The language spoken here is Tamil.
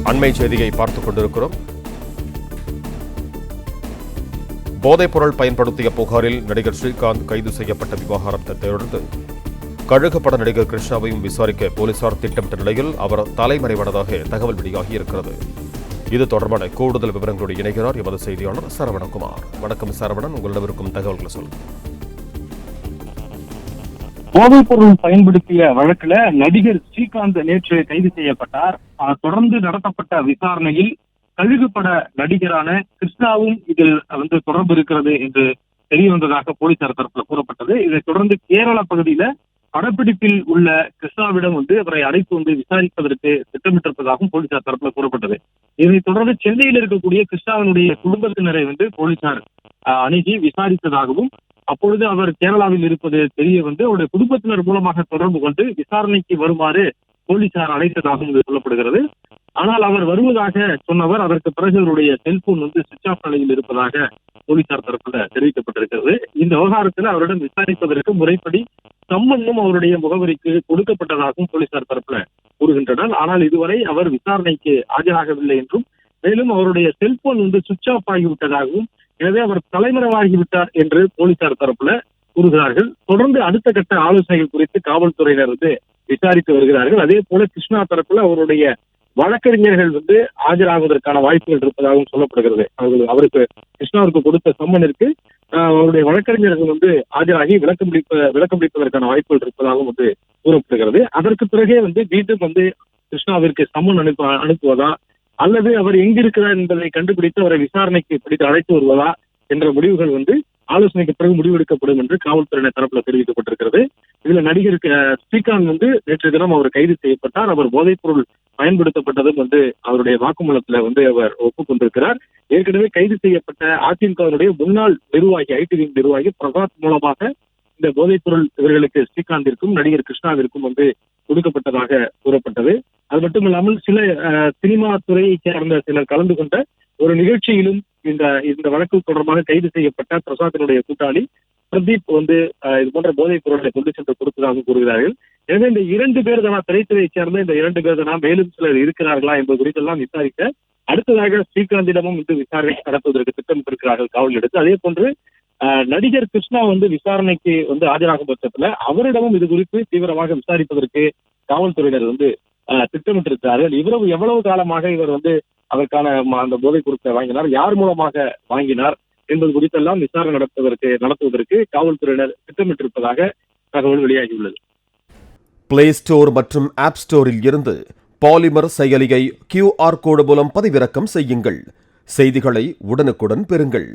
அண்மை செய்தியை பார்த்துக் கொண்டிருக்கிறோம். போதைப்பொருள் பயன்படுத்திய புகாரில் நடிகர் ஸ்ரீகாந்த் கைது செய்யப்பட்ட விவகாரத்தை தொடர்ந்து கழுகுப்பட நடிகர் கிருஷ்ணாவையும் விசாரிக்க போலீசார் திட்டமிட்ட நிலையில் அவர் தலைமறைவானதாக தகவல் வெளியாகியிருக்கிறது. இது தொடர்பான கூடுதல் விவரங்களோடு இணைகிறார் எமது செய்தியாளர் சரவணகுமார். வணக்கம் சரவணன், உங்களிடம் இருக்கும் தகவல்களை சொல்லுங்கள். போதைப் பொருள் பயன்படுத்திய வழக்குல நடிகர் ஸ்ரீகாந்த் நேற்று கைது செய்யப்பட்டார். தொடர்ந்து நடத்தப்பட்ட விசாரணையில் கழுகுப்பட நடிகரான கிருஷ்ணாவும் இதில் தொடர்பு இருக்கிறது என்று தெரிய வந்ததாக போலீசார் தரப்புல கூறப்பட்டது. இதைத் தொடர்ந்து கேரள பகுதியில படப்பிடிப்பில் உள்ள கிருஷ்ணாவிடம் அவரை அழைத்து விசாரிப்பதற்கு திட்டமிட்டிருப்பதாகவும் போலீசார் தரப்புல கூறப்பட்டது. இதைத் தொடர்ந்து சென்னையில் இருக்கக்கூடிய கிருஷ்ணாவினுடைய குடும்பத்தினரை போலீசார் அணுகி விசாரித்ததாகவும், அப்பொழுது அவர் கேரளாவில் இருப்பது தெரிய அவருடைய குடும்பத்தினர் மூலமாக தொடர்பு கொண்டு விசாரணைக்கு வருமாறு போலீசார் அழைத்ததாகவும் சொல்லப்படுகிறது. ஆனால் அவர் வருவதாக சொன்னவர் அதற்கு பிறகு அவருடைய செல்போன் சுவிட்ச் ஆஃப் நிலையில் இருப்பதாக போலீசார் தரப்புல தெரிவிக்கப்பட்டிருக்கிறது. இந்த விவகாரத்தில் அவரிடம் விசாரிப்பதற்கு முறைப்படி சம்மனும் அவருடைய முகவரிக்கு கொடுக்கப்பட்டதாகவும் போலீசார் தரப்புல கூறுகின்றனர். ஆனால் இதுவரை அவர் விசாரணைக்கு ஆஜராகவில்லை என்றும், மேலும் அவருடைய செல்போன் சுவிட்ச் ஆஃப் ஆகிவிட்டதாகவும், எனவே அவர் தலைமறைவாகிவிட்டார் என்று போலீசார் தரப்புல கூறுகிறார்கள். தொடர்ந்து அடுத்த கட்ட ஆலோசனைகள் குறித்து காவல்துறையினர் விசாரித்து வருகிறார்கள். அதே போல கிருஷ்ணா தரப்புல அவருடைய வழக்கறிஞர்கள் ஆஜராகுவதற்கான வாய்ப்புகள் இருப்பதாகவும் சொல்லப்படுகிறது. அவருக்கு கிருஷ்ணாவிற்கு கொடுத்த சம்மனிற்கு அவருடைய வழக்கறிஞர்கள் ஆஜராகி விளக்கமளிப்பதற்கான வாய்ப்புகள் இருப்பதாகவும் கூறப்படுகிறது. அதற்கு பிறகே மீண்டும் கிருஷ்ணாவிற்கு சம்மன் அனுப்புவதா அல்லது அவர் எங்கிருக்கிறார் என்பதை கண்டுபிடித்து அவரை விசாரணைக்கு பிடித்து அழைத்து வருவதா என்ற முடிவுகள் ஆலோசனைக்கு பிறகு முடிவெடுக்கப்படும் என்று காவல்துறையினர் தரப்புல தெரிவிக்கப்பட்டிருக்கிறது. இதுல நடிகர் ஸ்ரீகாந்த் நேற்று தினம் அவர் கைது செய்யப்பட்டார். அவர் போதைப் பொருள் பயன்படுத்தப்பட்டதும் அவருடைய வாக்குமூலத்துல அவர் ஒப்புக்கொண்டிருக்கிறார். ஏற்கனவே கைது செய்யப்பட்ட அதிமுகவினுடைய முன்னாள் நிர்வாகி, ஐடி விங் நிர்வாகி பிரசாத் மூலமாக இந்த போதைப் பொருள் இவர்களுக்கு ஸ்ரீகாந்திற்கும் நடிகர் கிருஷ்ணாவிற்கும் கொடுக்கப்பட்டதாக கூறப்பட்டது. அது மட்டுமில்லாமல் சில சினிமா துறையை சேர்ந்த சிலர் கலந்து கொண்ட ஒரு நிகழ்ச்சியிலும் இந்த வழக்கு தொடர்பாக கைது செய்யப்பட்ட பிரசாத்தினுடைய கூட்டாளி பிரதீப் இது போன்ற போதைப் பொருளை கொண்டு சென்று கொடுத்ததாக கூறுகிறார்கள். எனவே இந்த 2 பேர் தானா, திரைத்துறையை சேர்ந்த இந்த 2 பேர் தானா, மேலும் சிலர் இருக்கிறார்களா என்பது குறித்தெல்லாம் விசாரிக்க அடுத்ததாக ஸ்ரீகாந்திடமும் விசாரணை நடத்துவதற்கு திட்டமிட்டிருக்கிறார்கள் காவல் எடுத்து. அதே போன்று நடிகர் கிருஷ்ணா விசாரணைக்கு ஆஜராகும் பட்சத்துல அவரிடமும் இது குறித்து தீவிரமாக விசாரிப்பதற்கு காவல்துறையினர் திட்டமிட்டிருக்கிறார்கள். எவ்வளவு காலமாக இவர் அதற்கான அந்த போதைப் பொருட்களை வாங்கினார், யார் மூலமாக வாங்கினார் என்பது குறித்தெல்லாம் விசாரணை நடத்துவதற்கு காவல்துறையினர் திட்டமிட்டிருப்பதாக தகவல் வெளியாகியுள்ளது. பிளே ஸ்டோர் மற்றும் ஆப் ஸ்டோரில் இருந்து பாலிமர் செயலியை QR கோடு மூலம் பதிவிறக்கம் செய்யுங்கள். செய்திகளை உடனுக்குடன் பெறுங்கள்.